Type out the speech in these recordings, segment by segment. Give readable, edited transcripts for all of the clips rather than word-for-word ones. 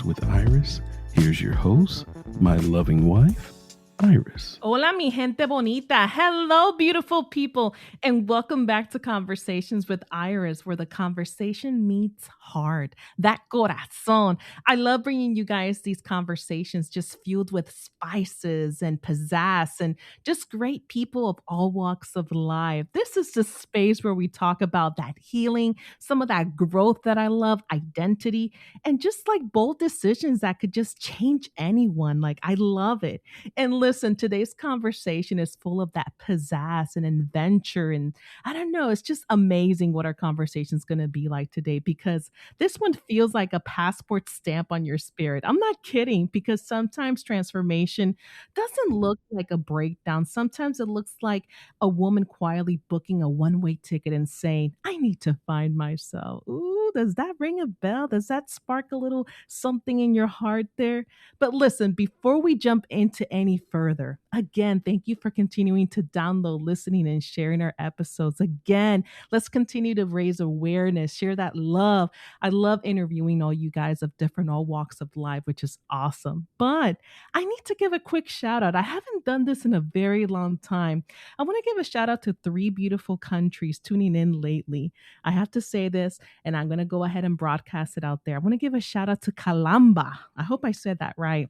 Conversations with Iris. Here's your host, my loving wife, Iris. Hola, mi gente bonita. Hello, beautiful people. And welcome back to Conversations with Iris, where the conversation meets heart. That corazon. I love bringing you guys these conversations just fueled with spices and pizzazz and just great people of all walks of life. This is the space where we talk about that healing, some of that growth that I love, identity, and just like bold decisions that could just change anyone. Like, I love it. And listen, today's conversation is full of that pizzazz and adventure. And I don't know, it's just amazing what our conversation is going to be like today because this one feels like a passport stamp on your spirit. I'm not kidding because sometimes transformation doesn't look like a breakdown. Sometimes it looks like a woman quietly booking a one way ticket and saying, I need to find myself. Ooh, does that ring a bell? Does that spark a little something in your heart there? But listen, before we jump into any further, again, thank you for continuing to download, listening, and sharing our episodes. Again, let's continue to raise awareness, share that love. I love interviewing all you guys of different all walks of life, which is awesome. But I need to give a quick shout out. I haven't done this in a very long time. I want to give a shout out to three beautiful countries tuning in lately. I have to say this, and I'm going to go ahead and broadcast it out there. I want to give a shout out to Calamba. I hope I said that right.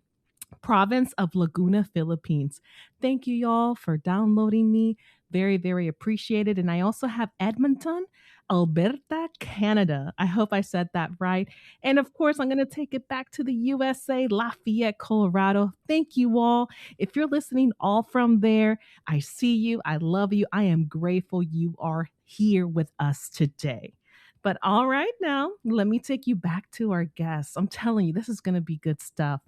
Province of Laguna, Philippines. Thank you, y'all, for downloading me. Very, very appreciated. And I also have Edmonton, Alberta, Canada. I hope I said that right. And of course, I'm going to take it back to the USA, Lafayette, Colorado. Thank you all. If you're listening all from there, I see you. I love you. I am grateful you are here with us today. But all right, now let me take you back to our guests. I'm telling you, this is going to be good stuff.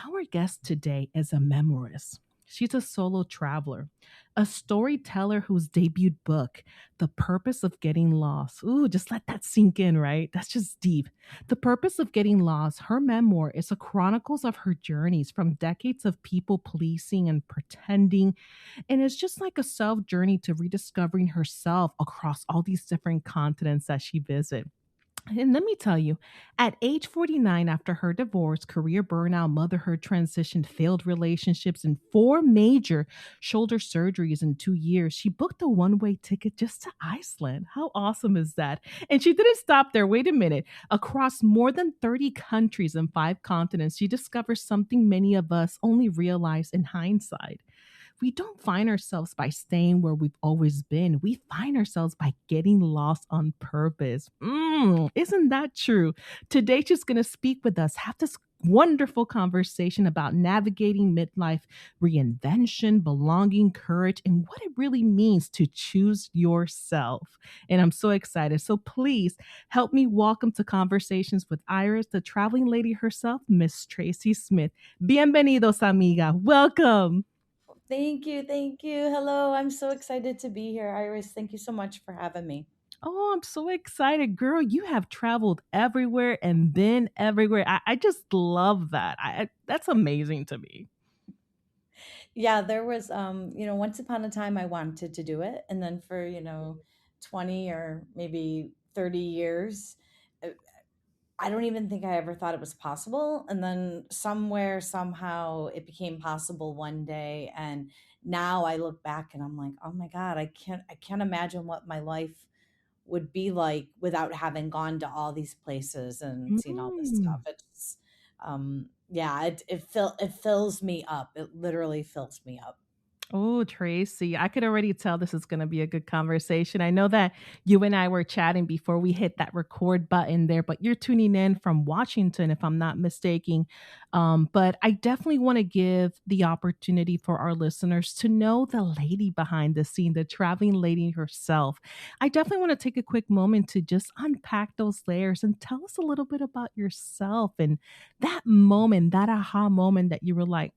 Our guest today is a memoirist. She's a solo traveler, a storyteller whose debut book, The Purpose of Getting Lost. Ooh, just let that sink in, right? That's just deep. The Purpose of Getting Lost, her memoir is a chronicles of her journeys from decades of people policing and pretending. And it's just like a self journey to rediscovering herself across all these different continents that she visits. And let me tell you, at age 49, after her divorce, career burnout, motherhood transition, failed relationships, and four major shoulder surgeries in 2 years, she booked a one way ticket just to Iceland. How awesome is that? And she didn't stop there. Wait a minute. Across more than 30 countries and five continents, she discovered something many of us only realize in hindsight. We don't find ourselves by staying where we've always been. We find ourselves by getting lost on purpose. Isn't that true? Today, she's going to speak with us, have this wonderful conversation about navigating midlife, reinvention, belonging, courage, and what it really means to choose yourself. And I'm so excited. So please help me welcome to Conversations with Iris, the traveling lady herself, Miss Tracy Smith. Bienvenidos, amiga. Welcome. Thank you. Thank you. Hello. I'm so excited to be here, Iris. Thank you so much for having me. Oh, I'm so excited. Girl, you have traveled everywhere and been everywhere. I just love that. That's amazing to me. Yeah, there was once upon a time I wanted to do it, and then for, 20 or maybe 30 years, uh, I don't even think I ever thought it was possible, and then somewhere somehow it became possible one day, and now I look back and I'm like, "Oh my God, I can't imagine what my life would be like without having gone to all these places and seen all this stuff." Mm. Yeah, it fills me up. It literally fills me up. Oh, Tracy, I could already tell this is going to be a good conversation. I know that you and I were chatting before we hit that record button there, but you're tuning in from Washington, if I'm not mistaken. But I definitely want to give the opportunity for our listeners to know the lady behind the scene, the traveling lady herself. I definitely want to take a quick moment to just unpack those layers and tell us a little bit about yourself and that moment, that aha moment that you were like,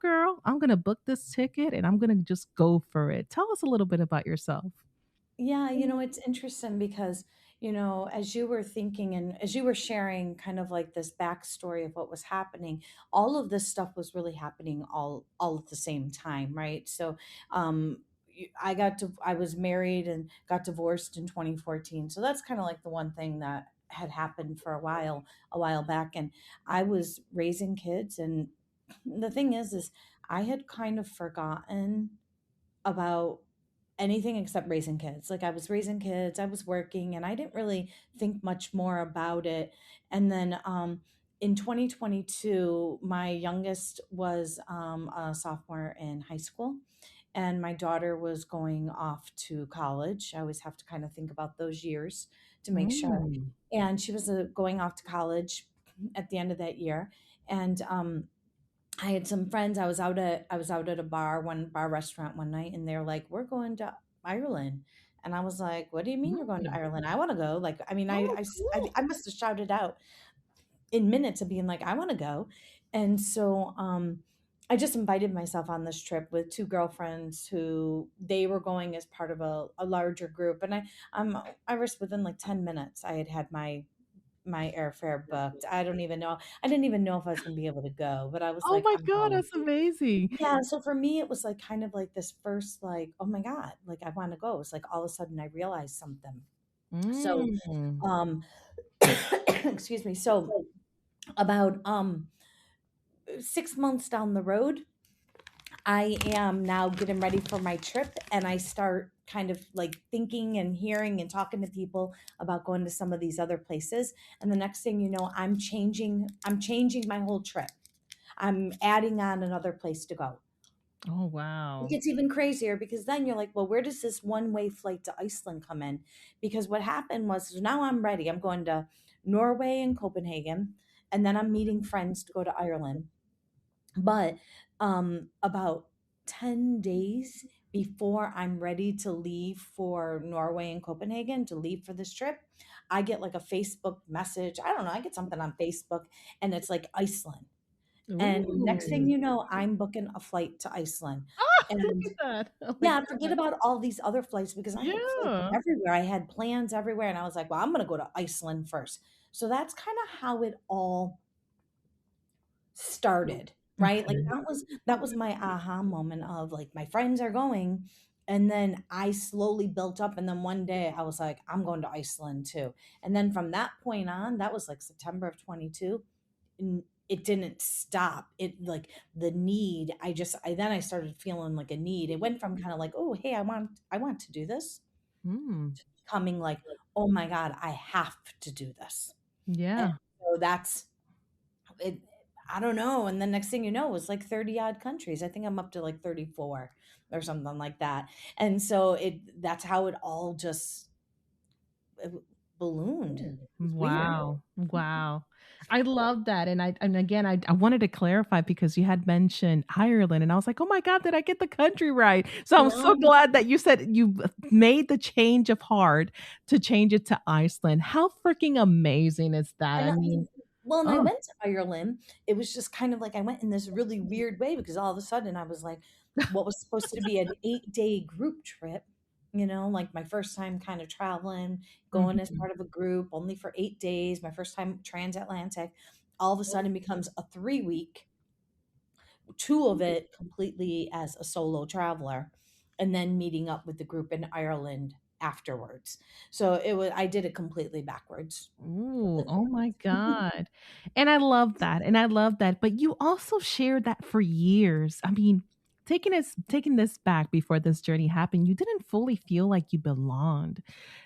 girl, I'm going to book this ticket and I'm going to just go for it. Tell us a little bit about yourself. Yeah, it's interesting because, as you were thinking and as you were sharing kind of like this backstory of what was happening, all of this stuff was really happening all at the same time, right? So, I was married and got divorced in 2014. So that's kind of like the one thing that had happened for a while back, and I was raising kids, and the thing is I had kind of forgotten about anything except raising kids. Like I was raising kids, I was working, and I didn't really think much more about it. And then in 2022, my youngest was a sophomore in high school, and my daughter was going off to college. I always have to kind of think about those years to make sure. Mm. And she was going off to college at the end of that year. And I had some friends. I was out at a bar restaurant one night, and they're like, "We're going to Ireland," and I was like, "What do you mean you're going to Mm. Ireland? I want to go." Like, I mean, Oh, cool. I must have shouted out in minutes of being like, "I want to go," and so I just invited myself on this trip with two girlfriends who they were going as part of a larger group, and I was within like 10 minutes. I had my airfare booked. I don't even know. I didn't even know if I was going to be able to go, but I was Oh like, my I'm God, going. that's amazing. Yeah, so for me, it was like kind of like this first, like, oh my God, like I want to go. It's like all of a sudden I realized something. So, Mm. um, excuse me. So about 6 months down the road, I am now getting ready for my trip, and I start kind of like thinking and hearing and talking to people about going to some of these other places. And the next thing you know, I'm changing my whole trip. I'm adding on another place to go. Oh, It wow. gets even crazier because then you're like, well, where does this one way flight to Iceland come in? Because what happened was so now I'm ready. I'm going to Norway and Copenhagen, and then I'm meeting friends to go to Ireland. But about 10 days before I'm ready to leave for Norway and Copenhagen to leave for this trip, I get like a Facebook message. I don't know, I get something on Facebook, and it's like Iceland. And next thing Ooh. you know, I'm booking a flight to Iceland. Ah, look And at that. Oh my yeah, forget God. about all these other flights because I had flights Yeah. everywhere. I had plans everywhere. And I was like, well, I'm going to go to Iceland first. So that's kind of how it all started, right? Like Okay. that was my aha moment of like my friends are going, and then I slowly built up, and then one day I was like I'm going to Iceland too. And then from that point on, that was like September of 22, and it didn't stop. It like the need, I then I started feeling like a need. It went from kind of like, oh, hey, I want to do this, Mm. to becoming like, oh my God, I have to do this. And Yeah. so that's it. I don't know. And the next thing you know, it was like 30 odd countries. I think I'm up to like 34 or something like that. And so that's how it all just uh, ballooned. It's weird. Wow. Wow. I love that. And again, I wanted to clarify because you had mentioned Ireland and I was like, oh my God, did I get the country right? So I'm so No, glad that you said you made the change of heart to change it to Iceland. How freaking amazing is that? I I know. mean, Well, and I oh, went to Ireland. It was just kind of like I went in this really weird way because all of a sudden I was like, what was supposed to be an 8 day group trip, like my first time kind of traveling, going as mhm. part of a group only for 8 days, my first time transatlantic, all of a sudden becomes a 3 week, two of it completely as a solo traveler, and then meeting up with the group in Ireland afterwards. So I did it completely backwards. Ooh, oh my God. And I love that, and I love that, but you also shared that for years. I mean, taking this back before this journey happened, you didn't fully feel like you belonged.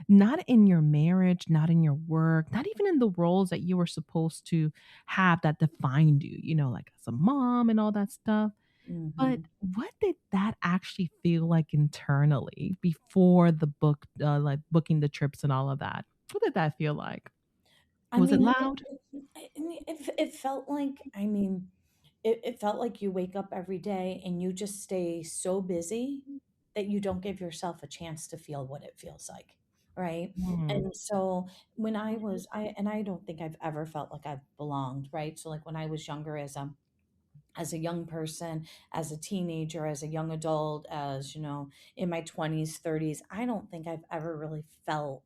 Not in your marriage, not in your work, not even in the roles that you were supposed to have that defined you, like as a mom and all that stuff. But Hmm. what did that actually feel like internally before the book, like booking the trips and all of that? What did that feel like? I Was it mean, loud? it felt like, I mean, it felt like you wake up every day and you just stay so busy that you don't give yourself a chance to feel what it feels like. Right. Mm, And so when and I don't think I've ever felt like I've belonged. Right. So like when I was younger as a young person, as a teenager, as a young adult, as, in my 20s, 30s, I don't think I've ever really felt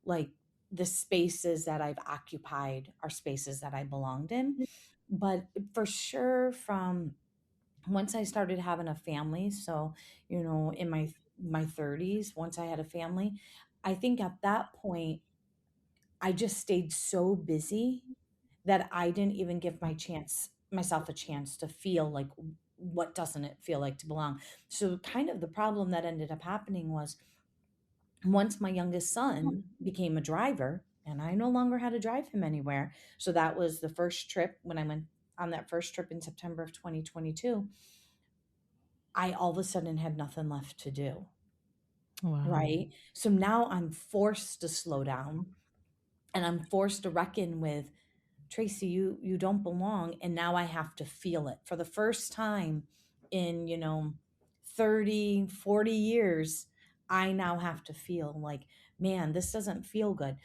like the spaces that I've occupied are spaces that I belonged in. But for sure, from once I started having a family, so, in my 30s, once I had a family, I think at that point I just stayed so busy that I didn't even give myself a chance to feel like, what doesn't it feel like to belong? So kind of the problem that ended up happening was, once my youngest son became a driver and I no longer had to drive him anywhere. So that was the first trip when I went on that first trip in September of 2022. I all of a sudden had nothing left to do. Wow. Right. So now I'm forced to slow down, and I'm forced to reckon with, Tracy, you don't belong, and now I have to feel it for the first time in, 30, 40 years. I now have to feel like, man, this doesn't feel good.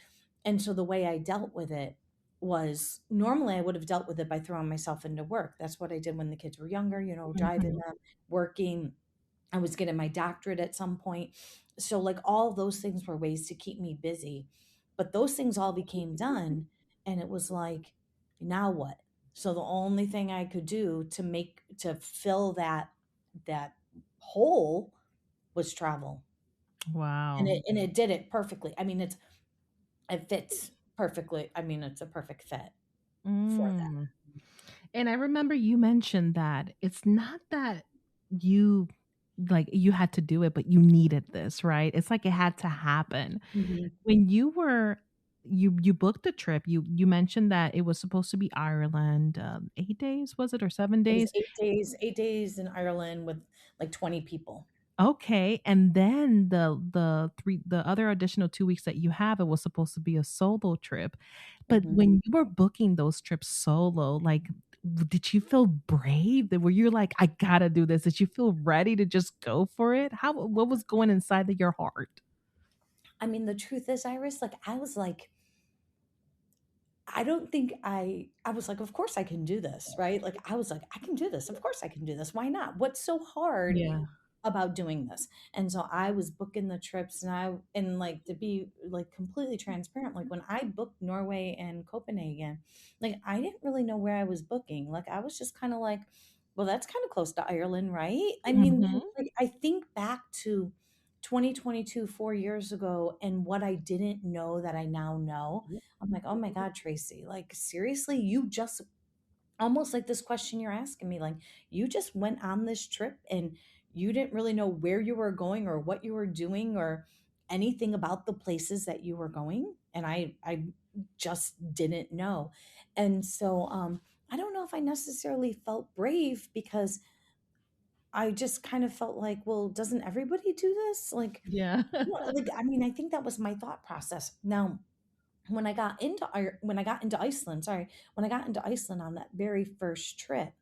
And so the way I dealt with it was, normally I would have dealt with it by throwing myself into work. That's what I did when the kids were younger, driving Mhm. them, working. I was getting my doctorate at some point. So, like, all those things were ways to keep me busy. But those things all became done. And it was like, now what? So the only thing I could do to fill that hole was travel. And Wow. it did it perfectly. I mean, it fits perfectly. I mean, it's a perfect fit for that. Mm. And I remember you mentioned that it's not that you you had to do it, but you needed this, right? It's like it had to happen. Mhm. When you booked a trip, you mentioned that it was supposed to be Ireland, 8 days, was it, or 7 It was days? 8 days in Ireland with like 20 people. Okay, and then the other additional 2 weeks that you have, it was supposed to be a solo trip. But Mhm. when you were booking those trips solo, did you feel brave? That were you like, "I gotta do this." Did you feel ready to just go for it? What was going inside of your heart? I mean, the truth is, Iris, like, I was like, I don't think I was like, "Of course I can do this," right? Like, I was like, "I can do this. Of course I can do this. Why not? What's so hard Yeah. about doing this?" And so I was booking the trips, and like, to be like completely transparent, like when I booked Norway and Copenhagen, like, I didn't really know where I was booking. Like, I was just kind of like, well, that's kind of close to Ireland, right? I mean, Mhm. like, I think back to 2022, 4 years ago, and what I didn't know that I now know. I'm like, oh my God, Tracy, like, seriously, you just, almost like this question you're asking me, like, you just went on this trip and you didn't really know where you were going or what you were doing or anything about the places that you were going. And I just didn't know. And so I don't know if I necessarily felt brave, because I just kind of felt like, well, doesn't everybody do this? Like, Yeah. like, I mean, I think that was my thought process. Now, when I got into Iceland, sorry, when I got into Iceland on that very first trip,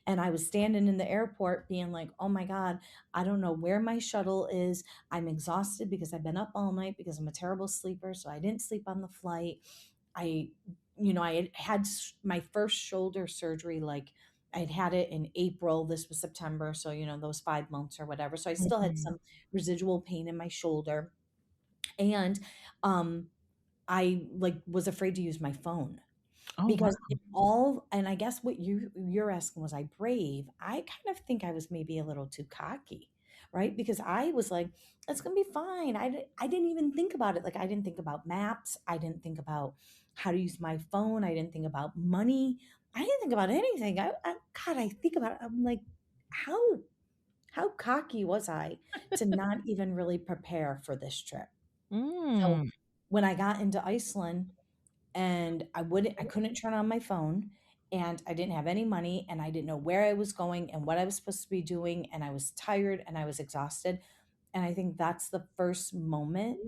and I was standing in the airport being like, "Oh my God, I don't know where my shuttle is. I'm exhausted because I've been up all night because I'm a terrible sleeper, so I didn't sleep on the flight." I I had my first shoulder surgery, like, I'd had it in April, this was September, so, those 5 months or whatever. So I still had Mhm. some residual pain in my shoulder, and um I, like, was afraid to use my phone. Oh, wow. Because it all, and I guess what you're asking, was I brave? I kind of think I was maybe a little too cocky, right? Because I was like, "It's gonna be fine." I didn't even think about it. Like, I didn't think about maps. I didn't think about how to use my phone. I didn't think about money. I didn't think about anything. God, I think about it. I'm like, how how cocky was I to not even really prepare for this trip? So Mm. when I got into Iceland, and I couldn't turn on my phone, and I didn't have any money, and I didn't know where I was going and what I was supposed to be doing, and I was tired and I was exhausted. And I think that's the first moment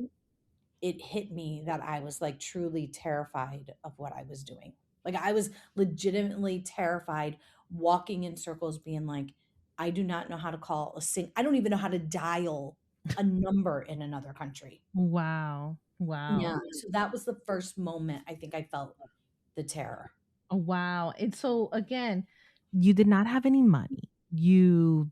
it hit me that I was, like, truly terrified of what I was doing. Like, I was legitimately terrified, walking in circles being like, I do not know how to I don't even know how to dial a number in another country. Wow. Wow. Yeah, so that was the first moment I think I felt the terror. Oh, wow. And so again, you did not have any money. You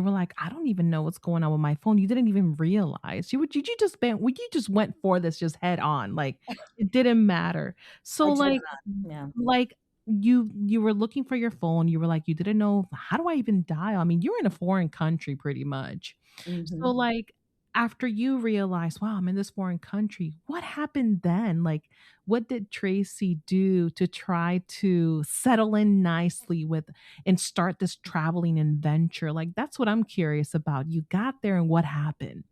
were like, "I don't even know what's going on with my phone." You didn't even realize. You just went for this just head on, like, it didn't matter. I So, just went on, yeah. like, you were looking for your phone, you were like, you didn't know, "How do I even dial?" I mean, you're in a foreign country pretty much. So, Mhm. after you realize, wow, I'm in this foreign country, what happened then? Like, what did Tracy do to try to settle in nicely with and start this traveling adventure? Like, that's what I'm curious about. You got there and what happened?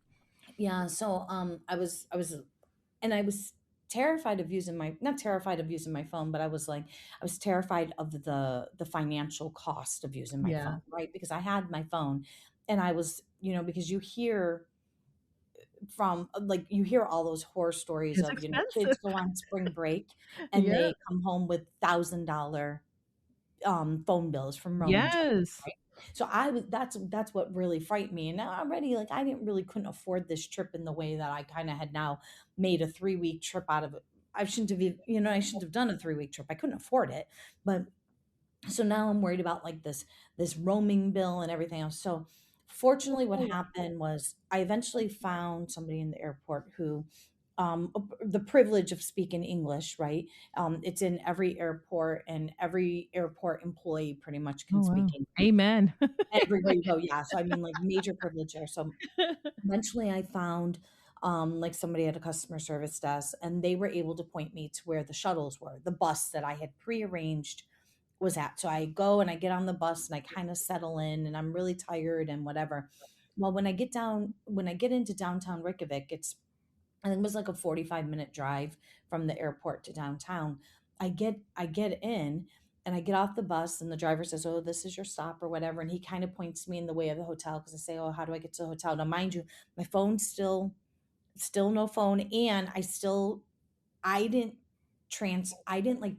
Yeah, so I was and I was terrified of using my not terrified of using my phone, but I was terrified of the financial cost of using my Yeah. phone, right? Because I had my phone and I was, because you hear from like you hear all those horror stories It's of, kids expensive. go on spring break and Yeah. they come home with $1,000 phone bills from roaming China, Yes. right? So I was that's what really frightened me. And now already, like, I didn't really couldn't afford this trip in the way that I kind of had now made a 3 week trip out of it. I shouldn't have done a 3 week trip. I couldn't afford it. But so now I'm worried about like this roaming bill and everything else. So fortunately what Oh, happened was I eventually found somebody in the airport who the privilege of speaking English, right? It's in every airport, and every airport employee pretty much can oh speak wow. English Amen. everywhere you go. Yeah. So I mean, like, major privilege there. So eventually I found like somebody at a customer service desk, and they were able to point me to where the shuttles were, the bus that I had prearranged was at. So I go and I get on the bus and I kind of settle in, and I'm really tired and whatever. Well, when I get into downtown Reykjavik, and it was like a 45-minute drive from the airport to downtown. I get in and I get off the bus, and the driver says, "Oh, this is your stop," or whatever, and he kind of points me in the way of the hotel because I say, "Oh, how do I get to the hotel?" Now, mind you, my phone's still no phone, and I didn't I didn't like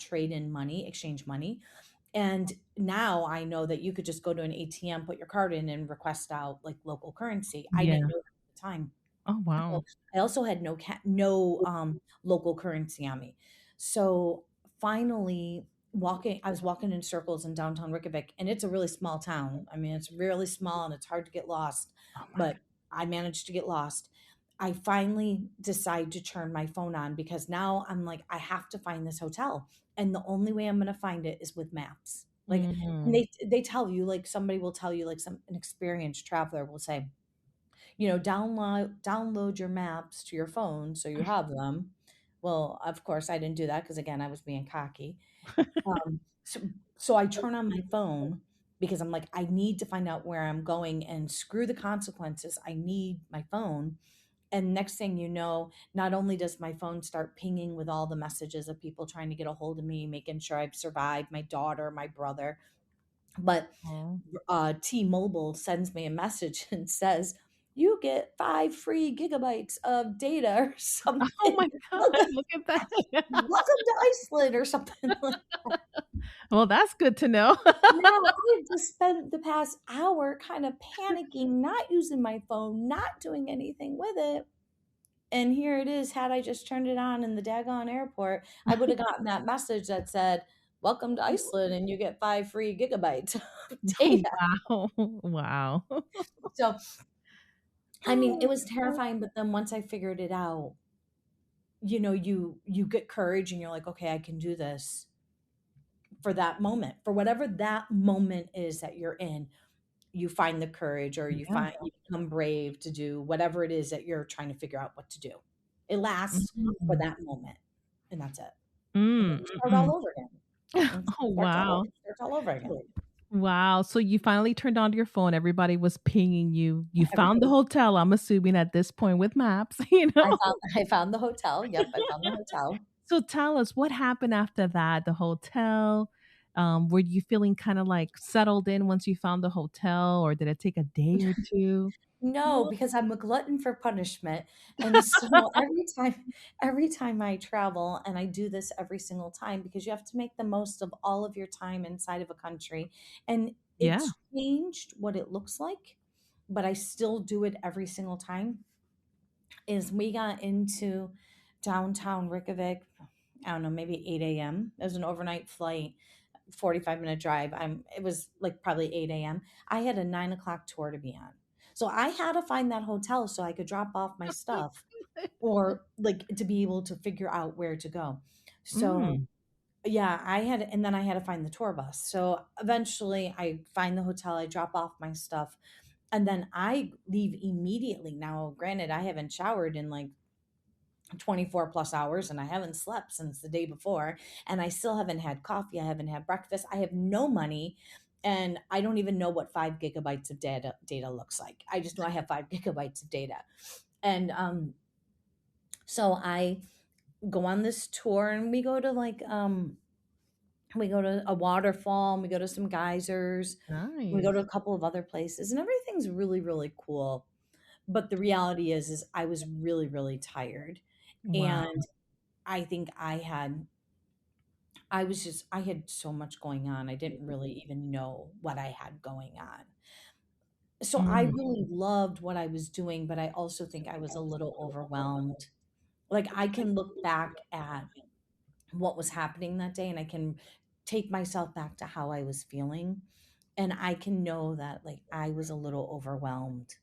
trade in money, exchange money. And now I know that you could just go to an ATM, put your card in, and request out like local currency. I didn't Yeah. know that at the time. Oh So wow. I also had no local currency on me. So finally, I was walking in circles in downtown Reykjavik, and it's a really small town. I mean, it's really small and it's hard to get lost, Oh my but I managed to get lost. I finally decide to turn my phone on because now I'm like, I have to find this hotel, and the only way I'm going to find it is with maps. Like, and mm. they tell you, like, somebody will tell you, like, an experienced traveler will say, download your maps to your phone so you have them. Well, of course, I didn't do that because, again, I was being cocky. So, so I turn on my phone because I'm like, I need to find out where I'm going, and screw the consequences. I need my phone. And next thing you know, not only does my phone start pinging with all the messages of people trying to get a hold of me, making sure I've survived, my daughter, my brother, but Oh. T-Mobile sends me a message and says, "You get 5 free gigabytes of data," or Oh something. my god, look at that. Welcome to Iceland or something like. Well, that's good to know. Now I've just spent the past hour kind of panicking, not using my phone, not doing anything with it. And here it is. Had I just turned it on in the daggone airport, I would have gotten that message that said, "Welcome to Iceland, and you get 5 free gigabytes of Oh, data." wow. Wow. So, I mean, it Oh, was terrifying, but then once I figured it out, you get courage and you're like, "Okay, I can do this." For that moment, for whatever that moment is that you're in, you find the courage, or yeah. you become brave to do whatever it is that you're trying to figure out what to do. It lasts for Mm. that moment, and that's it. And then Mm, you start mm. all over again. And Oh, wow. it starts all over again. Wow. So you finally turned on your phone. Everybody was pinging you. You found the Everybody, hotel, I'm assuming at this point with maps, you know? I found the hotel. Yep, I found the hotel. So tell us what happened after that, the hotel. Were you feeling kind of like settled in once you found the hotel, or did it take a day or two? No, Oh, because I'm a glutton for punishment, and so every time I travel, and I do this every single time because you have to make the most of all of your time inside of a country, and yeah. it's changed what it looks like, but I still do it every single time, is we got into downtown Reykjavik, I don't know, maybe 8 a.m. It was an overnight flight, 45-minute drive. It was like probably 8 a.m. I had a 9 o'clock tour to be on. So I had to find that hotel so I could drop off my stuff, or like to be able to figure out where to go. So Mm. yeah, and then I had to find the tour bus. So eventually I find the hotel, I drop off my stuff, And then I leave immediately. Now, granted, I haven't showered in like 24 plus hours and I haven't slept since the day before. And I still haven't had coffee. I haven't had breakfast. I have no money. And I don't even know what 5 gigabytes of data looks like. I just know I have 5 gigabytes of data. And so I go on this tour and we go to we go to a waterfall and we go to some geysers. We go to Nice. a couple of other places and everything's really, really cool. But the reality is I was really, really tired. Wow. And I think I had so much going on. I didn't really even know what I had going on. So I Mm. really loved what I was doing, but I also think I was a little overwhelmed. Like I can look back at what was happening that day and I can take myself back to how I was feeling. And I can know that like I was a little overwhelmed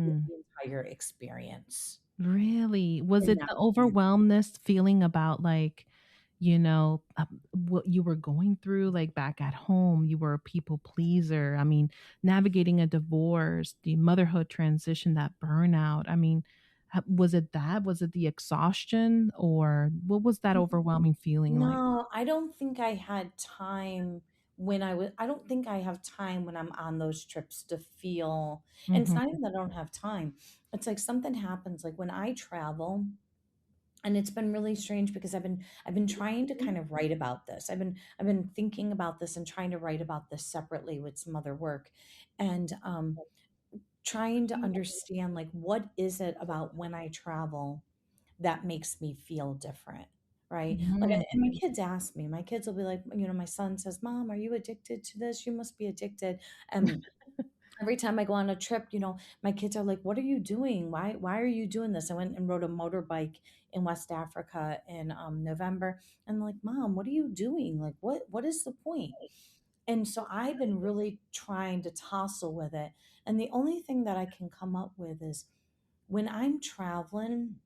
with Mm. the entire experience Really? Was in it that the moment. overwhelmness feeling about like, what you were going through, like back at home? You were a people pleaser. I mean, navigating a divorce, the motherhood transition, that burnout. I mean, was it that? Was it the exhaustion, or what was that overwhelming feeling like? No, I don't think I had time I don't think I have time when I'm on those trips to feel, and it's Mhm. not even that I don't have time. It's like something happens, like when I travel, and it's been really strange because I've been trying to kind of write about this. I've been thinking about this and trying to write about this separately with some other work. And trying to understand like what is it about when I travel that makes me feel different, right? Like, Mm. and my kids ask me, my kids will be like, my son says, "Mom, are you addicted to this? You must be addicted." And every time I go on a trip, my kids are like, "What are you doing? Why are you doing this?" I went and rode a motorbike in West Africa in November, and like, "Mom, what are you doing? Like, what is the point?" And so I've been really trying to tussle with it. And the only thing that I can come up with is when I'm traveling,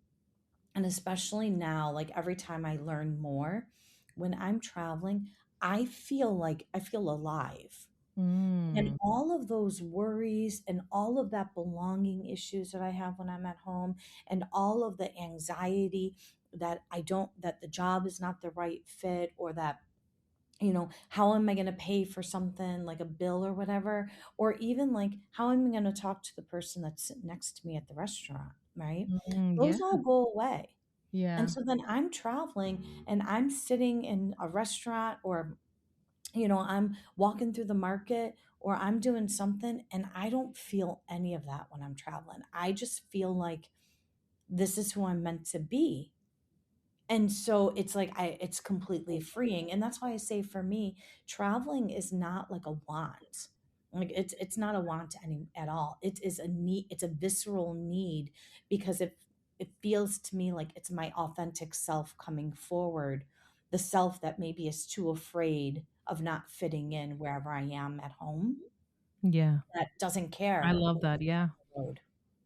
and especially now, like every time I learn more, when I'm traveling, I feel alive. And Mm. all of those worries and all of that belonging issues that I have when I'm at home, and all of the anxiety that the job is not the right fit, or that how am I going to pay for something like a bill or whatever, or even like how am I going to talk to the person that's sitting next to me at the restaurant, right? Mm, yeah. Those all go away. And Yeah. so then I'm traveling and I'm sitting in a restaurant, or I'm walking through the market, or I'm doing something, and I don't feel any of that when I'm traveling. I just feel like this is who I'm meant to be. And so it's like it's completely freeing. And that's why I say for me, traveling is not like a want. Like it's not a want at all. It is a need, it's a visceral need, because it feels to me like it's my authentic self coming forward, the self that maybe is too afraid of not fitting in wherever I am at home, Yeah. that doesn't I care love what's that. Yeah. on the road.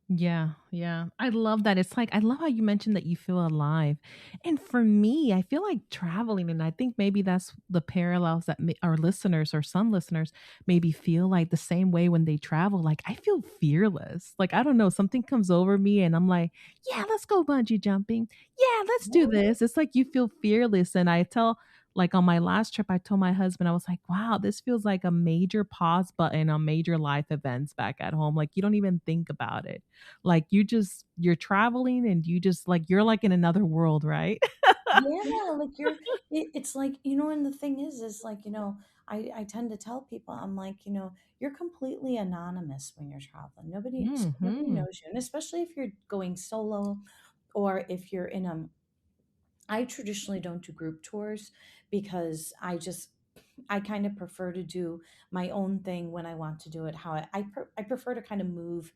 Yeah, yeah. I love that. It's like I love how you mentioned that you feel alive. And for me, I feel like traveling, and I think maybe that's the parallels that our listeners or some listeners maybe feel like the same way when they travel. Like I feel fearless. Like I don't know, something comes over me and I'm like, yeah, let's go bungee jumping. Yeah, let's do this. It's like you feel fearless. And I tell like on my last trip, I told my husband, I was like, wow, this feels like a major pause button on major life events back at home. Like you don't even think about it. Like you're traveling and you just like you're like in another world, right? Yeah, like it's like, and the thing is like, I tend to tell people, I'm like, you're completely anonymous when you're traveling. Nobody Mhm. knows you. And especially if you're going solo, or if you're in I traditionally don't do group tours, because I kind of prefer to do my own thing when I want to do it. I prefer to kind of move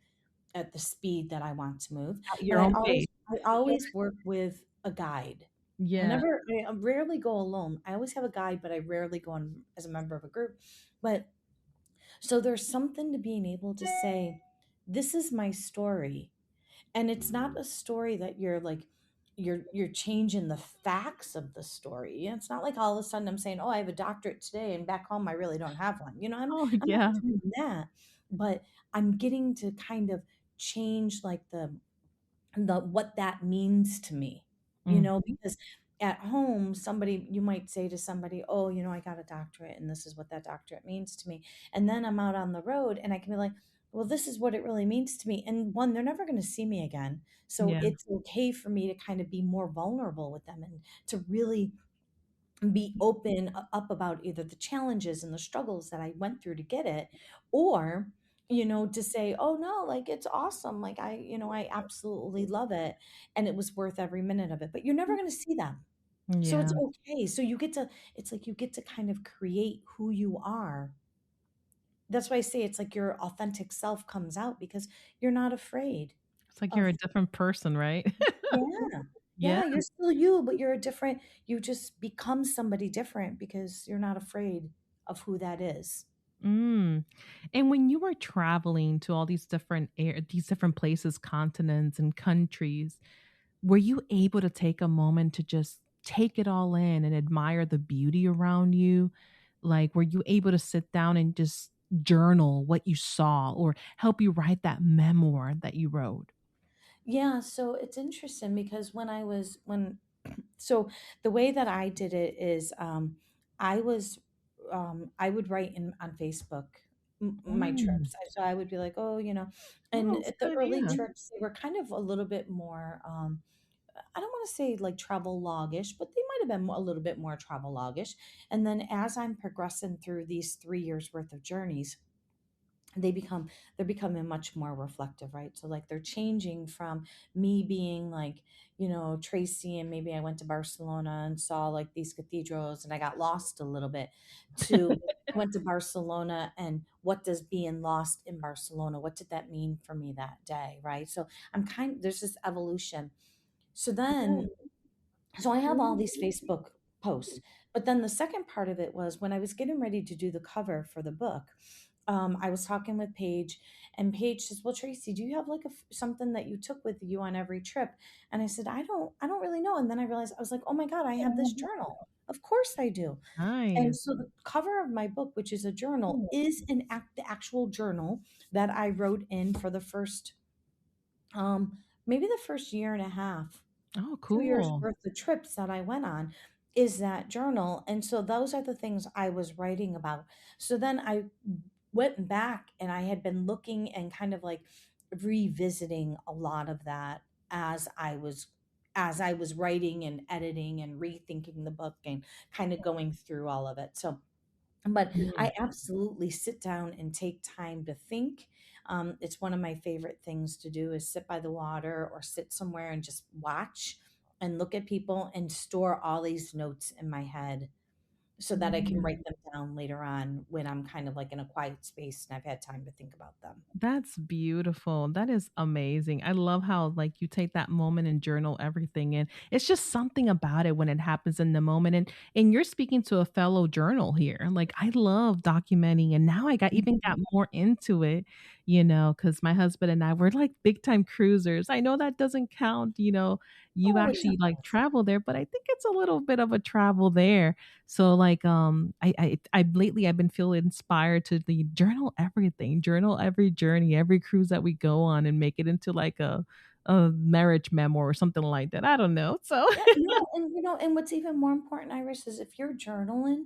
at the speed that I want to move. At But your I own always pace. I always work with a guide. Yeah. I rarely go alone. I always have a guide, but I rarely go on as a member of a group. But so there's something to being able to say, this is my story. And it's not a story that you're changing the facts of the story. It's not like all of a sudden I'm saying, "Oh, I have a doctorate today and back home I really don't have one." I'm Oh, I'm not yeah. doing that. but I'm getting to kind of change like the what that means to me, Mhm. because at home, somebody you might say to somebody, "Oh, I got a doctorate and this is what that doctorate means to me." And then I'm out on the road and I can be like, "Well, this is what it really means to me." And one, they're never going to see me again. So Yeah. it's okay for me to kind of be more vulnerable with them and to really be open up about either the challenges and the struggles that I went through to get it, or to say, "Oh no, like it's awesome. Like I absolutely love it and it was worth every minute of it." But you're never going to see them. So it's Yeah. okay. So it's like you get to kind of create who you are. That's why I say it's like your authentic self comes out because you're not afraid It's like you're a of. different person, right? Yeah. Yeah. Yeah, you're still you, but you just become somebody different because you're not afraid of who that is. Mm. And when you were traveling to all these different places, continents and countries, were you able to take a moment to just take it all in and admire the beauty around you? Like, were you able to sit down and just journal what you saw or help you write that memoir that you wrote? Yeah, so it's interesting because when so the way that I did it is I was I would write in on Facebook my Mm. trips. So I would be like, "Oh, and Oh, at the good. early Yeah. trips they were kind of a little bit more I don't want to say like travel logish, but they might have been a little bit more travel logish. And then as I'm progressing through these 3 years worth of journeys, they become they're becoming much more reflective, right? So like they're changing from me being like, Tracy, and maybe I went to Barcelona and saw like these cathedrals and I got lost a little bit, to I went to Barcelona and what does being lost in Barcelona, what did that mean for me that day, right? So there's this evolution. So then so I have all these Facebook posts. But then the second part of it was when I was getting ready to do the cover for the book, I was talking with Paige, and Paige says, "Well, Tracy, do you have like something that you took with you on every trip?" And I said, I don't really know." And then I realized I was like, "Oh my God, I have this journal. Of course I do." And Nice. so the cover of my book, which is a journal, is the actual journal that I wrote in for the first, maybe the first year and a half, Oh, 2 years cool. worth of trips that I went on, is that journal, and so those are the things I was writing about. So then I went back and I had been looking and kind of like revisiting a lot of that as I was writing and editing and rethinking the book and kind of going through all of it. So but Mm. I absolutely sit down and take time to think. It's one of my favorite things to do is sit by the water or sit somewhere and just watch and look at people and store all these notes in my head so that I can Mm. write them down later on when I'm kind of like in a quiet space and I've had time to think about them. That's beautiful. That is amazing. I love how like you take that moment and journal everything and it's just something about it when it happens in the moment and you're speaking to a fellow journal here. Like I love documenting and now I got even got more into it, cuz my husband and I were like big time cruisers. I know that doesn't count, you Oh, it actually like does. travel there, but I think it's a little bit of a travel there. So like I lately I've been feeling inspired to the journal everything, journal every journey, every cruise that we go on and make it into like a marriage memoir or something like that. I don't know. So Yeah, and what's even more important, Iris, is if you're journaling,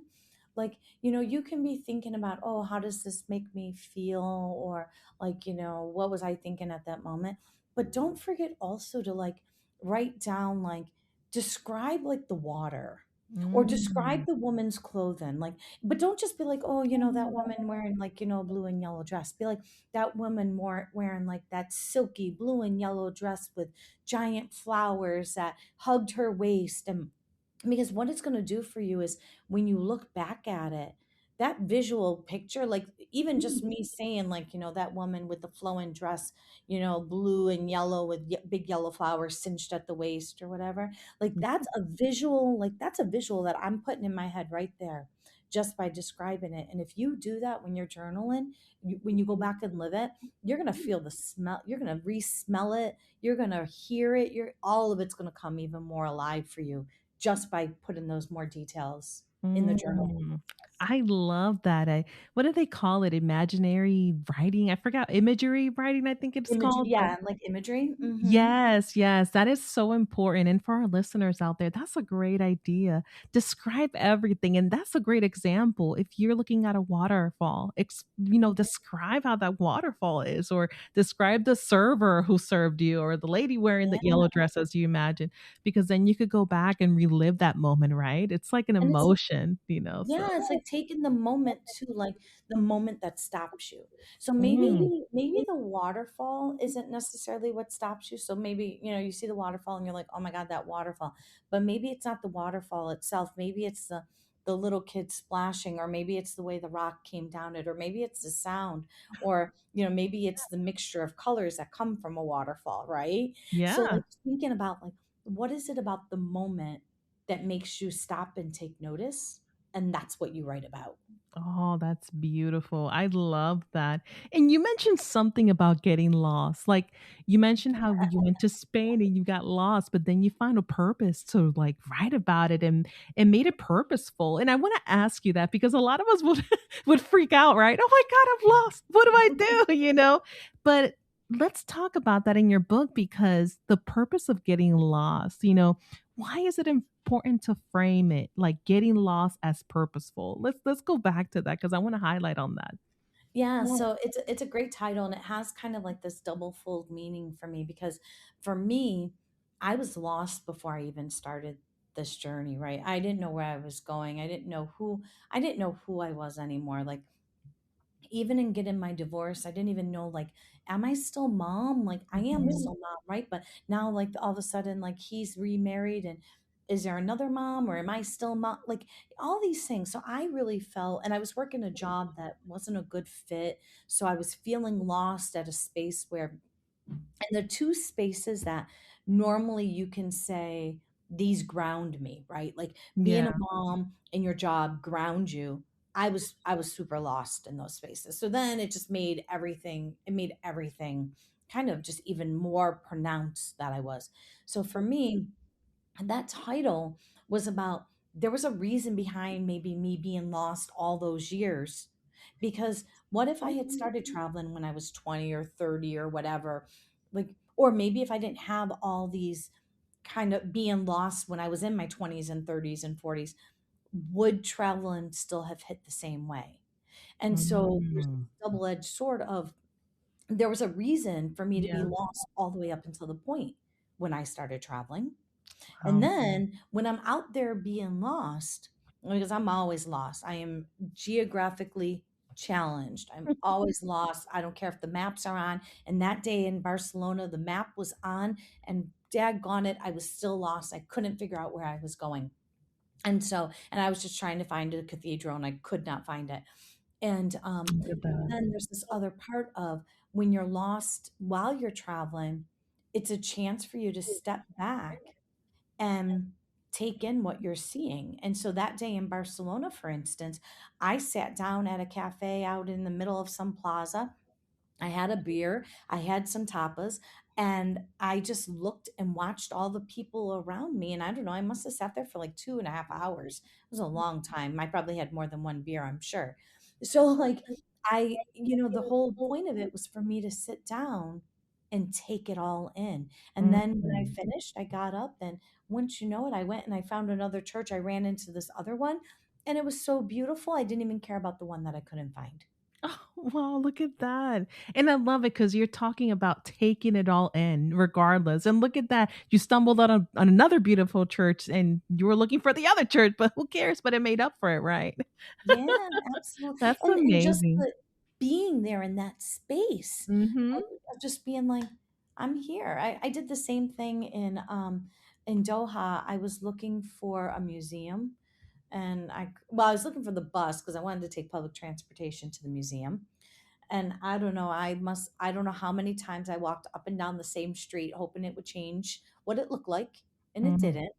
like, you can be thinking about, oh, how does this make me feel? Or like, what was I thinking at that moment? But don't forget also to like write down, like, describe like the water or describe Mm. the woman's clothing. Like, but don't just be like, oh, that woman wearing like, a blue and yellow dress. Be like, that woman more wearing like that silky blue and yellow dress with giant flowers that hugged her waist. And because what it's going to do for you is when you look back at it, that visual picture, like even just me saying like, that woman with the flowing dress, blue and yellow with big yellow flowers cinched at the waist or whatever, like that's a visual that I'm putting in my head right there just by describing it. And if you do that when you're journaling, when you go back and live it, you're going to feel the smell, you're going to re-smell it, you're going to hear it, you're all of it's going to come even more alive for you just by putting those more details. in the journal. Mm. I love that. What do they call it? Imaginary writing? I forgot. Imagery writing, I think it's Imagery, called. But yeah, like imagery. Mhm. yes, yes, that is so important. And for our listeners out there, that's a great idea. Describe everything. And that's a great example. If you're looking at a waterfall, describe how that waterfall is, or describe the server who served you, or the lady wearing the Yeah, yellow dress as you imagine, because then you could go back and relive that moment, right? It's like an and it's emotion. So, yeah, it's like taking the moment too, like the moment that stops you. So mm, maybe the waterfall isn't necessarily what stops you. So maybe, you see the waterfall and you're like, "Oh my God, that waterfall." But maybe it's not the waterfall itself. Maybe it's the little kid splashing, or maybe it's the way the rock came down it, or maybe it's the sound, or maybe it's the mixture of colors that come from a waterfall, right? So yeah. like thinking about like what is it about the moment that makes you stop and take notice? And that's what you write about. Oh, that's beautiful. I love that. And you mentioned something about getting lost. Like you mentioned how you went to Spain and you got lost, but then you found a purpose to like write about it and made it purposeful. And I want to ask you that because a lot of us would would freak out, right? Oh my God, I'm lost. What do I do? But let's talk about that in your book because the purpose of getting lost, why is it important to frame it like getting lost as purposeful? Let's go back to that because I want to highlight on that. Yeah, so it's a great title, and it has kind of like this double fold meaning for me, because for me, I was lost before I even started this journey, right? I didn't know where I was going. I didn't know who I was anymore. Like even in getting my divorce, I didn't even know, like, am I still mom? Like, I am Mhm. still mom, right? But now, like, all of a sudden, like, he's remarried, and is there another mom, or am I still mom? Like, all these things. So I really felt, and I was working a job that wasn't a good fit. So I was feeling lost at a space where, and the two spaces that normally you can say these ground me, right? Like being Yeah. a mom and your job ground you. I was super lost in those spaces. So then it made everything kind of just even more pronounced that I was. So for me, and that title was about, there was a reason behind maybe me being lost all those years. Because what if I had started traveling when I was 20 or 30 or whatever? Like, or maybe if I didn't have all these kind of being lost when I was in my 20s and 30s and 40s, would traveling still have hit the same way? And so there's Mm. this double edged sword of, there was a reason for me to be Yeah. lost all the way up until the point when I started traveling. And Wow. then when I'm out there being lost, because I'm always lost, I am geographically challenged. I'm always lost. I don't care if the maps are on. And that day in Barcelona, the map was on, and daggone it, I was still lost. I couldn't figure out where I was going. And I was just trying to find a cathedral and I could not find it. And Look at that. then there's this other part of, when you're lost while you're traveling, it's a chance for you to step back and take in what you're seeing. And so that day in Barcelona, for instance, I sat down at a cafe out in the middle of some plaza. I had a beer, I had some tapas, and I just looked and watched all the people around me. And I don't know, I must have sat there for like 2.5 hours. It was a long time. I probably had more than one beer, I'm sure. So, like, the whole point of it was for me to sit down and take it all in. And then when I Mhm. finished, I got up, and once you know it, I went and I found another church. I ran into this other one, and it was so beautiful. I didn't even care about the one that I couldn't find. Oh, wow, look at that. And I love it because you're talking about taking it all in regardless. And look at that. You stumbled on another beautiful church and you were looking for the other church, but who cares? But it made up for it, right? Yeah, absolutely. That's And just amazing. being there in that space Mhm. of just being like, I'm here. I did the same thing in Doha. I was looking for a museum, and I was looking for the bus because I wanted to take public transportation to the museum. And I don't know, I don't know how many times I walked up and down the same street hoping it would change what it looked like, and it Mhm. didn't.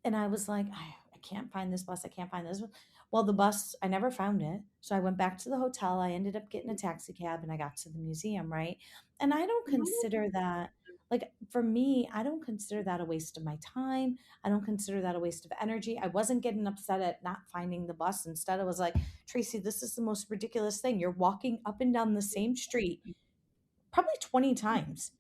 And I was like, I can't find this bus. I can't find this one. Well, the bus, I never found it. So I went back to the hotel. I ended up getting a taxi cab and I got to the museum, right? And I don't consider that. Like for me, I don't consider that a waste of my time. I don't consider that a waste of energy. I wasn't getting upset at not finding the bus. Instead, I was like, Tracy, this is the most ridiculous thing. You're walking up and down the same street probably 20 times.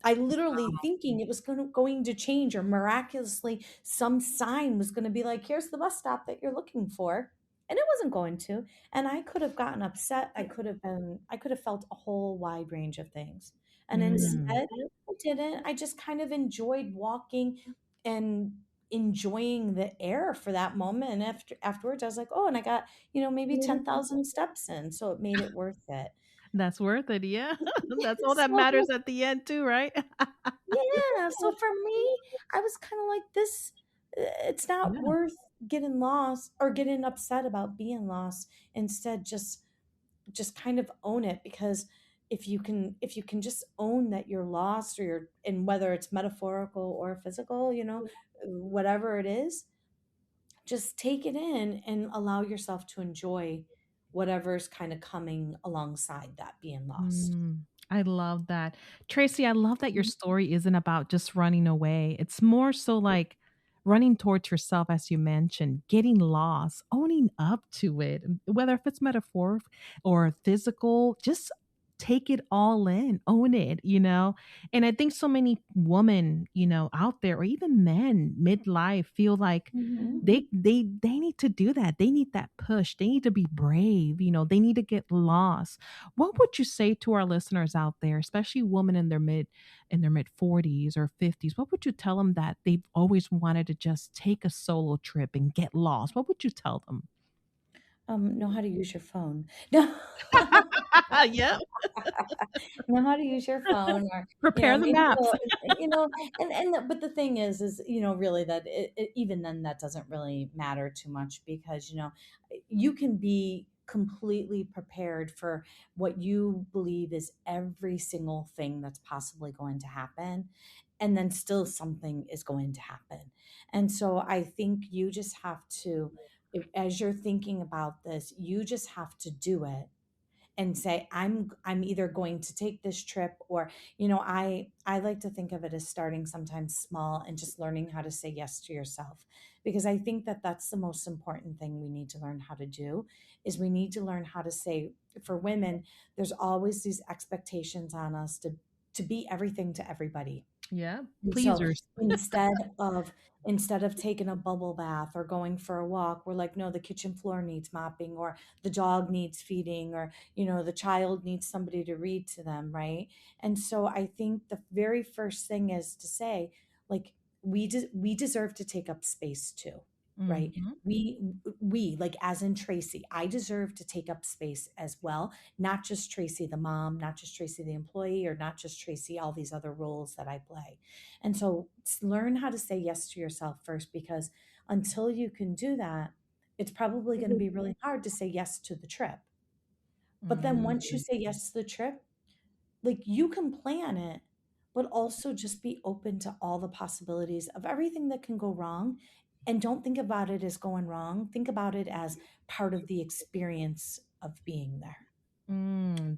I literally thinking it was going to change, or miraculously some sign was going to be like, here's the bus stop that you're looking for. And it wasn't going to. And I could have gotten upset. I could have felt a whole wide range of things. And Mm. instead, I didn't. I just kind of enjoyed walking and enjoying the air for that moment. And afterwards, I was like, oh, and I got, maybe 10,000 steps in. So it made it worth it. That's worth it. Yeah. That's all that So matters at the end too, right? yeah, so for me, I was kinda like, "This it's not Yeah. worth getting lost or getting upset about being lost. Instead, just kind of own it, because if you can just own that you're lost, or you're, and whether it's metaphorical or physical, whatever it is, just take it in and allow yourself to enjoy whatever's kinda coming alongside that being lost." Mm, I love that. Tracy, I love that your Mhm. story isn't about just running away. It's more so like running towards yourself, as you mentioned, getting lost, owning up to it, whether if it's metaphor or physical, just take it all in, own it. And I think so many women, out there, or even men midlife feel like Mhm. they need to do that. They need that push. They need to be brave, they need to get lost. What would you say to our listeners out there, especially women in their mid 40s or 50s? What would you tell them that they've always wanted to just take a solo trip and get lost? What would you tell them? Know how to use your phone. No. Yep. Know how to use your phone, or, Prepare the maybe maps. but the thing is, really that even then that doesn't really matter too much, because, you can be completely prepared for what you believe is every single thing that's possibly going to happen. And then still something is going to happen. And so I think you just have to, as you're thinking about this, you just have to do it and say, I'm either going to take this trip, or, I like to think of it as starting sometimes small and just learning how to say yes to yourself, because I think that that's the most important thing we need to learn how to do. Is we need to learn how to say, for women, there's always these expectations on us to be everything to everybody. Yeah. And so Pleasers. instead of taking a bubble bath or going for a walk, we're like, no, the kitchen floor needs mopping, or the dog needs feeding, or, the child needs somebody to read to them, right? And so I think the very first thing is to say, like, we deserve to take up space too, right? Mhm. We, like, as in Tracy, I deserve to take up space as well, not just Tracy the mom, not just Tracy the employee, or not just Tracy all these other roles that I play. And so learn how to say yes to yourself first, because until you can do that, it's probably going to be really hard to say yes to the trip. But then Mm. once you say yes to the trip, like, you can plan it, but also just be open to all the possibilities of everything that can go wrong. And don't think about it as going wrong. Think about it as part of the experience of being there.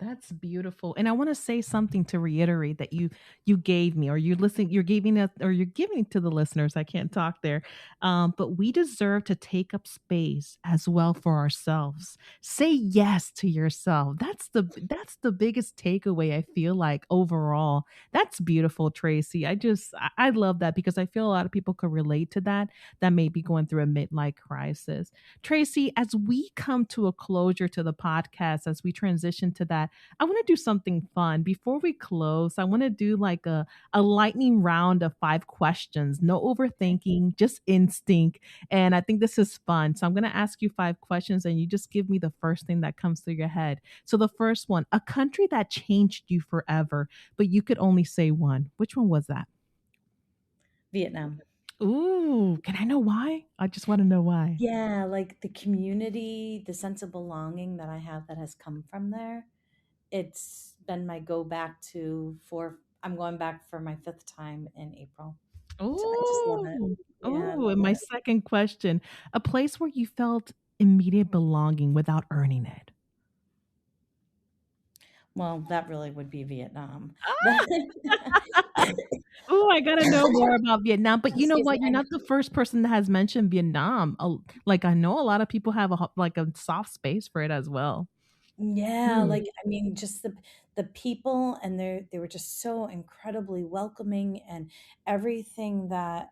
That's beautiful. And I want to say something to reiterate that you gave me, or you're giving it, or you're giving to the listeners. I can't talk there. But we deserve to take up space as well for ourselves. Say yes to yourself. That's the biggest takeaway, I feel like, overall. That's beautiful, Tracy. I love that, because I feel a lot of people could relate to that may be going through a midlife crisis. Tracy, as we come to a closure to the podcast, as we transition to that, I want to do something fun. Before we close, I want to do like a lightning round of 5 questions. No overthinking, just instinct. And I think this is fun. So I'm going to ask you 5 questions, and you just give me the first thing that comes through your head. So the first one, a country that changed you forever, but you could only say one. Which one was that? Vietnam. Ooh, can I know why? I just want to know why. Yeah, like the community, the sense of belonging that I have that has come from there. It's been my go back to for I'm going back for my fifth time in April. So I just love it. Oh, Yeah, I oh, and love my it. second question, a place where you felt immediate belonging without earning it. Well, that really would be Vietnam. Ah! That Oh, I gotta know more about Vietnam, but you know excuse me, what? You're not the first person that has mentioned Vietnam. Like, I know a lot of people have like, a soft space for it as well. yeah, Mm. like, I mean, just the people, and they were just so incredibly welcoming, and everything that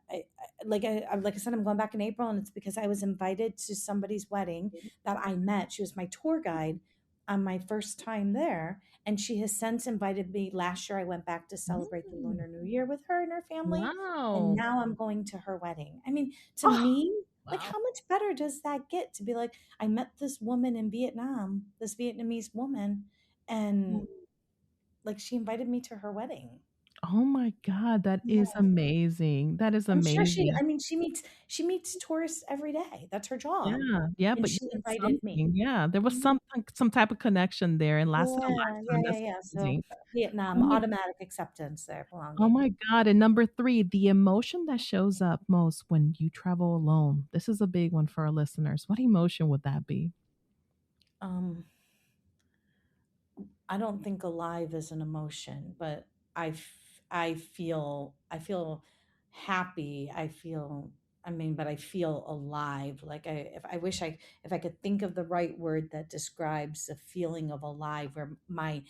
like I said, I'm going back in April, and it's because I was invited to somebody's wedding that I met. She was my tour guide on my first time there, and she has since invited me. Last year, I went back to celebrate the Mm. Lunar New Year with her and her family, and Wow. now I'm going to her wedding. I mean, to Oh, me, like, wow. how much better does that get to be like, I met this woman in Vietnam, this Vietnamese woman, and like she invited me to her wedding. Oh my god, that is Yeah. amazing. That is I'm sure amazing. I mean, she meets tourists every day. That's her job. Yeah, yeah, And but you she did invited me. something. Yeah, there was Mhm. some type of connection there and lasted a Yeah, yeah, lifetime. yeah, That's yeah. So amazing. Vietnam, Oh my automatic acceptance there, oh belonging. my god, and number 3, the emotion that shows up most when you travel alone. This is a big one for our listeners. What emotion would that be? Um, I don't think alive is an emotion, but I feel happy. I mean, but I feel alive. Like if I could think of the right word that describes the feeling of alive, where my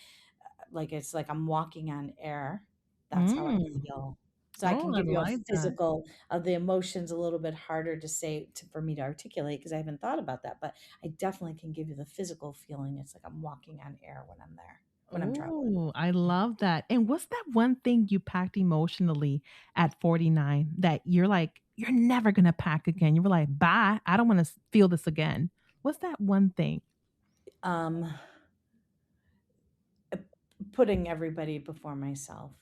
like it's like I'm walking on air. That's how I Mm. feel. So I Oh, can I give you a like that. physical of the emotions, a little bit harder to say for me to articulate because I haven't thought about that, but I definitely can give you the physical feeling. It's like I'm walking on air when I'm there, when I'm traveling. Oh, I love that. And what's that one thing you packed emotionally at 49 that you're like, you're never gonna pack again? You were like, bye, I don't want to feel this again. What's that one thing? Um, uh, Putting everybody before myself.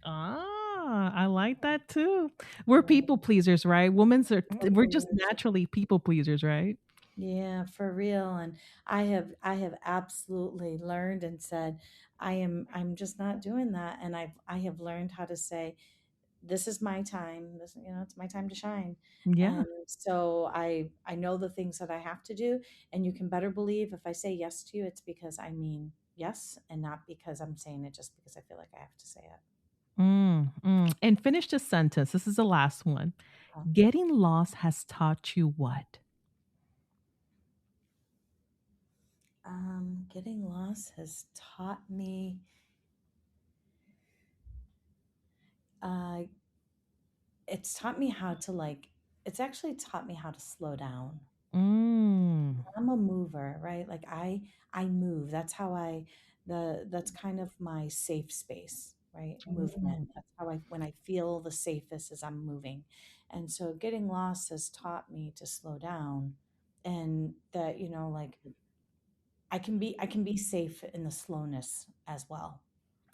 Ah, I like that too. We're Yeah, people pleasers, right? We're just please. naturally people pleasers, right? Yeah, for real. And I have absolutely learned and said, I'm just not doing that. And I have learned how to say, this is my time. It's my time to shine. Yeah. And so I know the things that I have to do. And you can better believe if I say yes to you, it's because I mean yes, and not because I'm saying it just because I feel like I have to say it. And finish the sentence. This is the last one. Uh, Getting lost has taught you what? Getting lost has taught me uh, it's taught me how to like it's actually taught me how to slow down. Mm. I'm a mover, right? Like I move. That's kind of my safe space, right? Movement. Mm. That's how I when I feel the safest is I'm moving. And so getting lost has taught me to slow down, and that, like I can be safe in the slowness as well.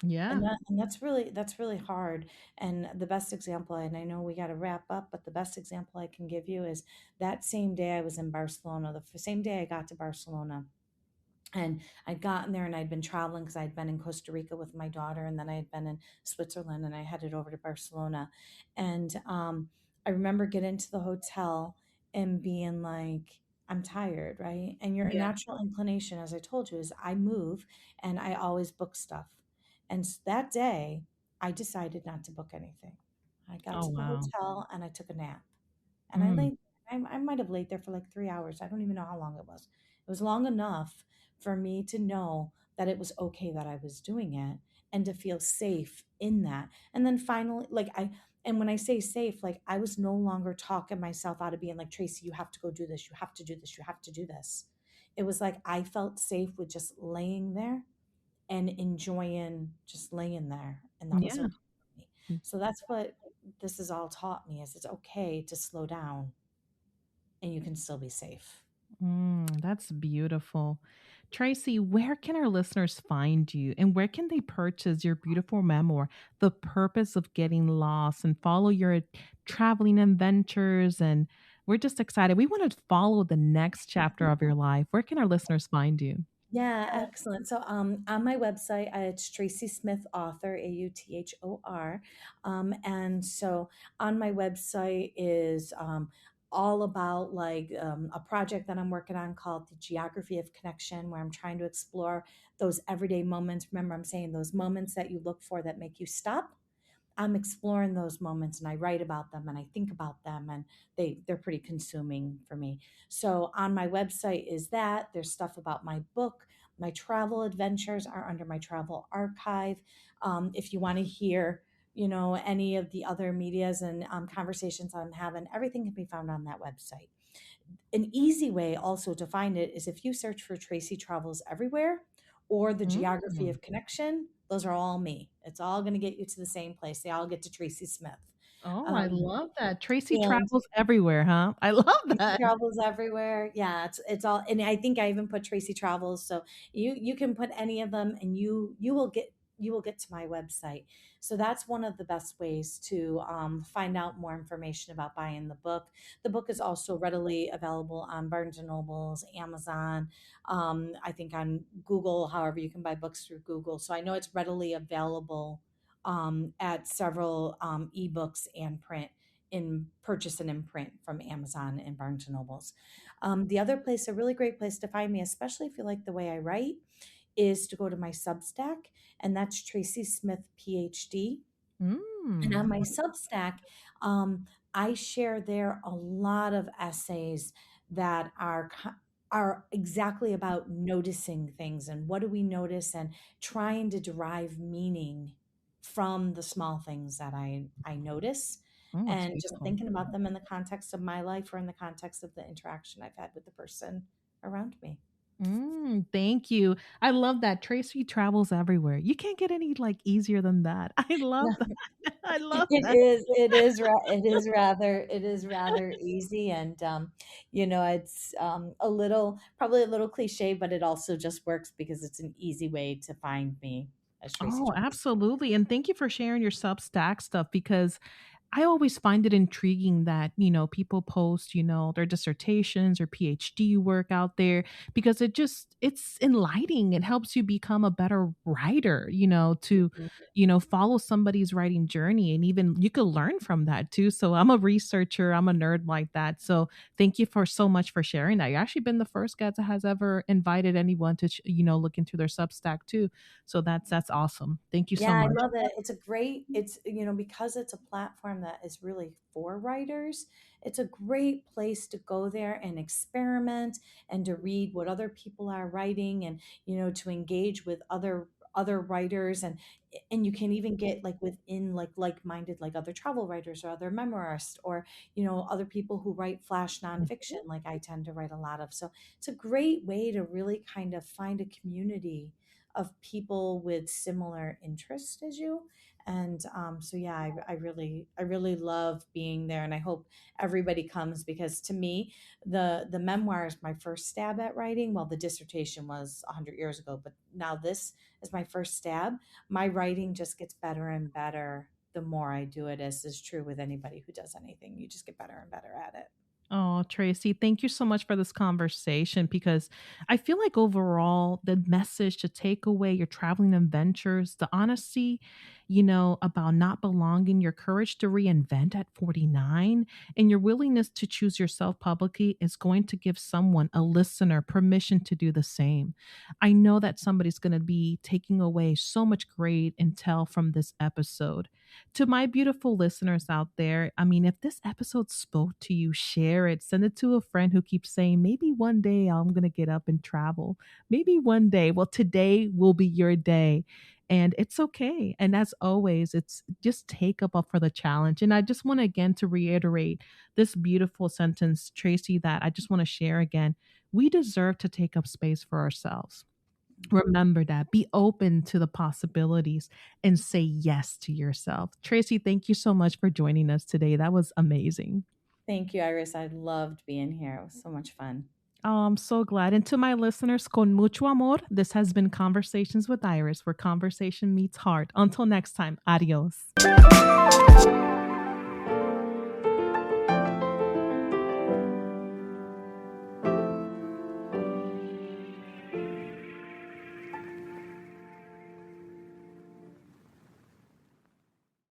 Yeah. And that's really hard. And the best example, and I know we got to wrap up, but the best example I can give you is that same day I was in Barcelona, the same day I got to Barcelona, and I'd gotten there and I'd been traveling because I'd been in Costa Rica with my daughter, and then I had been in Switzerland, and I headed over to Barcelona. And I remember getting to the hotel and being like, I'm tired, right? And your Yeah. natural inclination, as I told you, is I move and I always book stuff. And that day, I decided not to book anything. I got Oh, to the wow. hotel and I took a nap. And Mm. I might have laid there for like 3 hours. I don't even know how long it was. It was long enough for me to know that it was okay that I was doing it and to feel safe in that. And then finally, and when I say safe, like I was no longer talking myself out of being like, Tracy, you have to go do this. You have to do this. You have to do this. It was like I felt safe with just laying there and enjoying just laying there. And that was Yeah. okay for me. So that's what this has all taught me is it's okay to slow down and you can still be safe. That's beautiful. Tracy, where can our listeners find you and where can they purchase your beautiful memoir, The Purpose of Getting Lost, and follow your traveling adventures? And we're just excited. We want to follow the next chapter of your life. Where can our listeners find you? Yeah, excellent. So on my website, it's Tracy Smith Author, AUTHOR. And so on my website is all about like a project that I'm working on called the Geography of Connection, where I'm trying to explore those everyday moments. Remember, I'm saying those moments that you look for that make you stop. I'm exploring those moments and I write about them and I think about them, and they're pretty consuming for me. So on my website is that there's stuff about my book. My travel adventures are under my travel archive. If you want to hear, any of the other medias and conversations I'm having, everything can be found on that website. An easy way also to find it is if you search for Tracy Travels Everywhere or the Geography Mm. of Connection. Those are all me. It's all going to get you to the same place. They all get to Tracy Smith. Oh, I Um, love that. Tracy and travels everywhere, huh? I love Tracy that. Travels Everywhere. Yeah, it's all, and I think I even put Tracy Travels. So you can put any of them, and you will get to my website. So that's one of the best ways to find out more information about buying the book. The book is also readily available on Barnes and Nobles, Amazon. I think on Google. However, you can buy books through Google. So I know it's readily available at several ebooks and print in purchase and in print from Amazon and Barnes and Nobles. The other place, a really great place to find me, especially if you like the way I write, is to go to my Substack, and that's Tracy Smith PhD. And on Mm. my Substack, um, I share there a lot of essays that are exactly about noticing things and what do we notice and trying to derive meaning from the small things that I notice, Oh, that's and just beautiful. thinking about them in the context of my life or in the context of the interaction I've had with the person around me. Thank you. I love that. Tracy travels everywhere. You can't get any like easier than that. I love that. I love that. It is rather easy, and it's probably a little cliche, but it also just works because it's an easy way to find me as Tracy Oh, Travels. absolutely. And thank you for sharing your Substack stuff because I always find it intriguing that, people post, their dissertations or PhD work out there because it's enlightening. It helps you become a better writer, to, Mhm. follow somebody's writing journey and even you could learn from that too. So I'm a researcher, I'm a nerd like that. So thank you for so much for sharing that. You've actually been the first guest that has ever invited anyone to, look into their Substack too. So that's awesome. Thank you so Yeah, I much. love it. Because it's a platform that is really for writers. It's a great place to go there and experiment and to read what other people are writing, and to engage with other writers, and you can even get like within like-minded, like other travel writers or other memoirists, or other people who write flash nonfiction like I tend to write a lot of. So it's a great way to really kind of find a community of people with similar interests as you. And so yeah, I really love being there, and I hope everybody comes, because to me, the memoir is my first stab at writing. Well, the dissertation was 100 years ago, but now this is my first stab. My writing just gets better and better the more I do it, as is true with anybody who does anything. You just get better and better at it. Oh, Tracy, thank you so much for this conversation because I feel like overall, the message to take away your traveling adventures, the honesty, about not belonging, your courage to reinvent at 49, and your willingness to choose yourself publicly is going to give someone, a listener, permission to do the same. I know that somebody's going to be taking away so much great intel from this episode. To my beautiful listeners out there, I mean, if this episode spoke to you, share it, send it to a friend who keeps saying, maybe one day I'm going to get up and travel. Maybe one day. Well, today will be your day. And it's okay. And as always, it's just take up for the challenge. And I just want to again to reiterate this beautiful sentence, Tracy, that I just want to share again. We deserve to take up space for ourselves. Remember that. Be open to the possibilities and say yes to yourself. Tracy, thank you so much for joining us today. That was amazing. Thank you, Iris. I loved being here. It was so much fun. Oh, I'm so glad. And to my listeners, con mucho amor, this has been Conversations with Iris, where conversation meets heart. Until next time, adios.